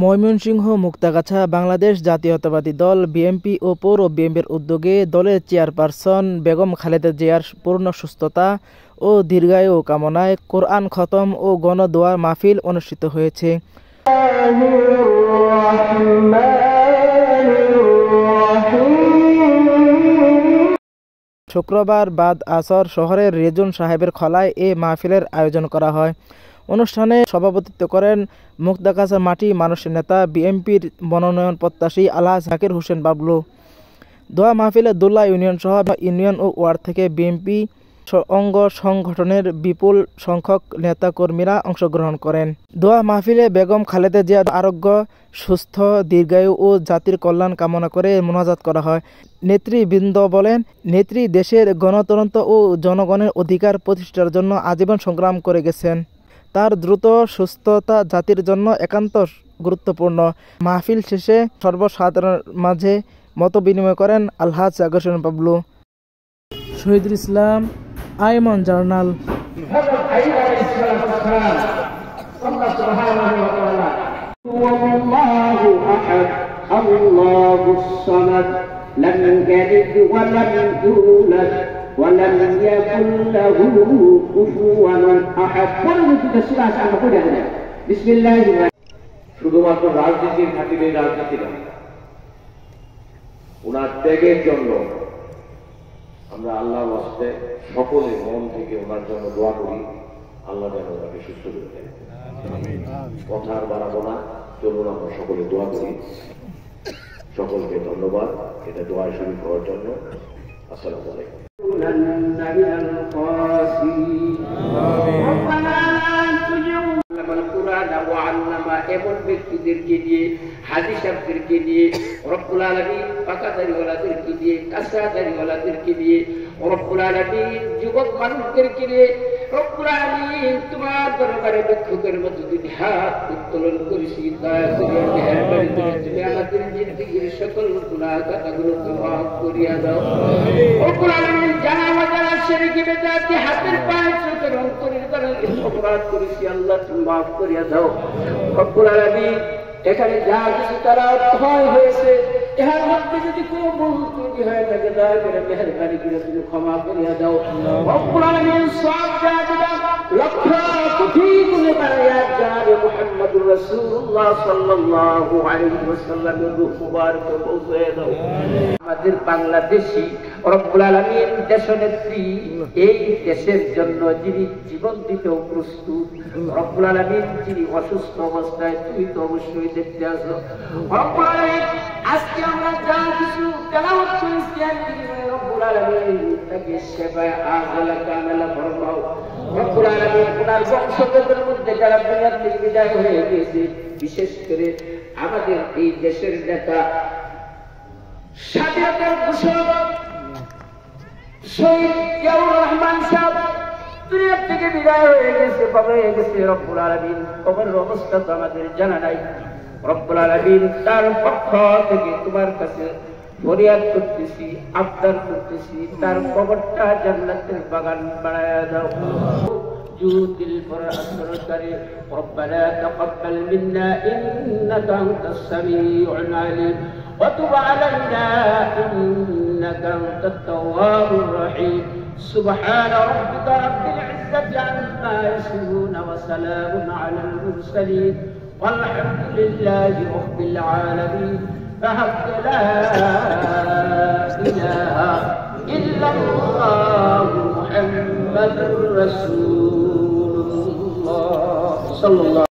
ময়মনসিংহ মুক্তাগাছা বাংলাদেশ জাতীয়তাবাদী দল বিএনপি ও পৌর বিএনপির উদ্যোগে দলের চেয়ারপারসন বেগম খালেদা জিয়ার পূর্ণ সুস্থতা ও দীর্ঘায়ু কামনায় কোরআন খতম ও গণদোয়া মাহফিল অনুষ্ঠিত হয়েছে। শুক্রবার বাদ আসর শহরের রেজুন সাহেবের খলায় এ মাহফিলের আয়োজন করা হয়। অনুষ্ঠানে সভাপতিত্ব করেন মুক্তাগাছা মাটি মানুষের নেতা বিএনপির মনোনয়ন প্রত্যাশী আলহাজ জাকির হোসেন বাবলু। দোয়া মাহফিলে দুল্লা ইউনিয়ন সহ ইউনিয়ন ও ওয়ার্ড থেকে বিএনপি অঙ্গ সংগঠনের বিপুল সংখ্যক নেতা কর্মীরা অংশগ্রহণ করেন। দোয়া মাহফিলে বেগম খালেদা জিয়ার আরোগ্য, সুস্থ, দীর্ঘায়ু ও জাতির কল্যাণ কামনা করে মোনাজাত করা হয়। নেতৃবৃন্দ বলেন, নেত্রী দেশের গণতন্ত্র ও জনগণের অধিকার প্রতিষ্ঠার জন্য আজীবন সংগ্রাম করে গেছেন। তার দ্রুত সুস্থতা জাতির জন্য একান্ত গুরুত্বপূর্ণ। মাহফিল শেষে সর্বসাধারণের মাঝে মত বিনিময় করেন আলহাজ জাকির হোসেন বাবলু। শহীদুল ইসলাম, আইমন জার্নাল। শুধুমাত্র রাজনীতির খাতিরে রাজনীতি নয়, ওনার ত্যাগের জন্য আমরা আল্লাহর ওয়াস্তে সকলে মন থেকে ওনার জন্য দোয়া করি, আল্লাহ যেন ওনাকে সুস্থ করে দেন। কথা আর বাড়াবো না, চলুন আমরা সকলে দোয়া করি। সকলকে ধন্যবাদ এটা দোয়া শরীফ হওয়ার জন্য। আসসালামু আলাইকুম। এমন ব্যক্তিদেরকে দিয়ে, হাজী সাহেবদেরকে দিয়ে, রব্বুল আলামিন পাকাদারিওয়ালাদেরকে দিয়ে, কাঁচাদারিওয়ালাদেরকে দিয়ে, রব্বুল আলামিন যুবক মানুষদেরকে দিয়ে, রব্বুল আলামিন তোমার দরবারে ভিক্ষুকের মধ্যে যদি হাত উত্তোলন করেছি, দয়া করে মেহেরবানি করে তুমি আমাদের জিন্দেগীর সকল গুনাহ খাতাগুলোকে মাফ করিয়া দাও। রব্বুল আলামিন জানা অজানা শিরকি বেদাতি হাতের পায়ে চোখের অন্তরের দ্বারা অপরাধ করেছি, আল্লাহ তুমি মাফ করিয়া দাও। রব্বুল আলামিন এখানে যা কিছু তারা ভয় হয়েছে, এর মধ্যে যদি কোনো ভুল ত্রুটি হয়ে থাকে দয়া করে মেহেরবানি করে তুমি ক্ষমা করিয়া দাও। রব্বুল আলামিন সব জায়গা লক্ষ কোটি গুণে বাড়াইয়া যাবে মুহাম্মদুর রাসূলুল্লাহ সাল্লাল্লাহু আলাইহি ওয়াসাল্লামের রূহ মুবারক পৌঁছে দাও। আমাদের বাংলাদেশী রব্বুল আলামিন দেশনেত্রী, এই দেশের জন্য যিনি জীবন দিতেও প্রস্তুত, রব্বুল আলামিন যিনি অসুস্থ অবস্থায়, তুমি তো অবশ্যই দেখতে আসো। রব্বুল আলামিন আজকে আমরা যা কিছু তেলাওয়াত করেছি, রব্বুল আলামিন তাকে সেবায় আজলা কামেলা ফরমাও। রব্বুল আলামিন ওনার বংশধরের মধ্যে যারা দুনিয়া থেকে বিদায় হয়ে গিয়েছে, বিশেষ করে আমাদের এই দেশের নেতা স্বাধীনতার ঘোষক শহীদ জিয়াউর রহমান সাহেব দুনিয়া থেকে বিদায় হয়ে গেছে, কবর হয়ে গেছে। রব্বুল আলামিন কবরের অবস্থা তো আমাদের জানা নাই। রব্বুল আলামিন তার পক্ষ থেকে তোমার কাছে ফরিয়াদ করতেছি, আবদার করতেছি, তার কবরটা জান্নাতের বাগান বানায়া দাও। جود الفرح الكريم ربنا تقبل منا إنك أنت السميع العليم وتب علينا إنك أنت التواب الرحيم سبحان ربك رب العزة عما يصفون وسلام على المرسلين والحمد لله رب العالمين فهب لا إله إلا الله محمد رسول الله صلى الله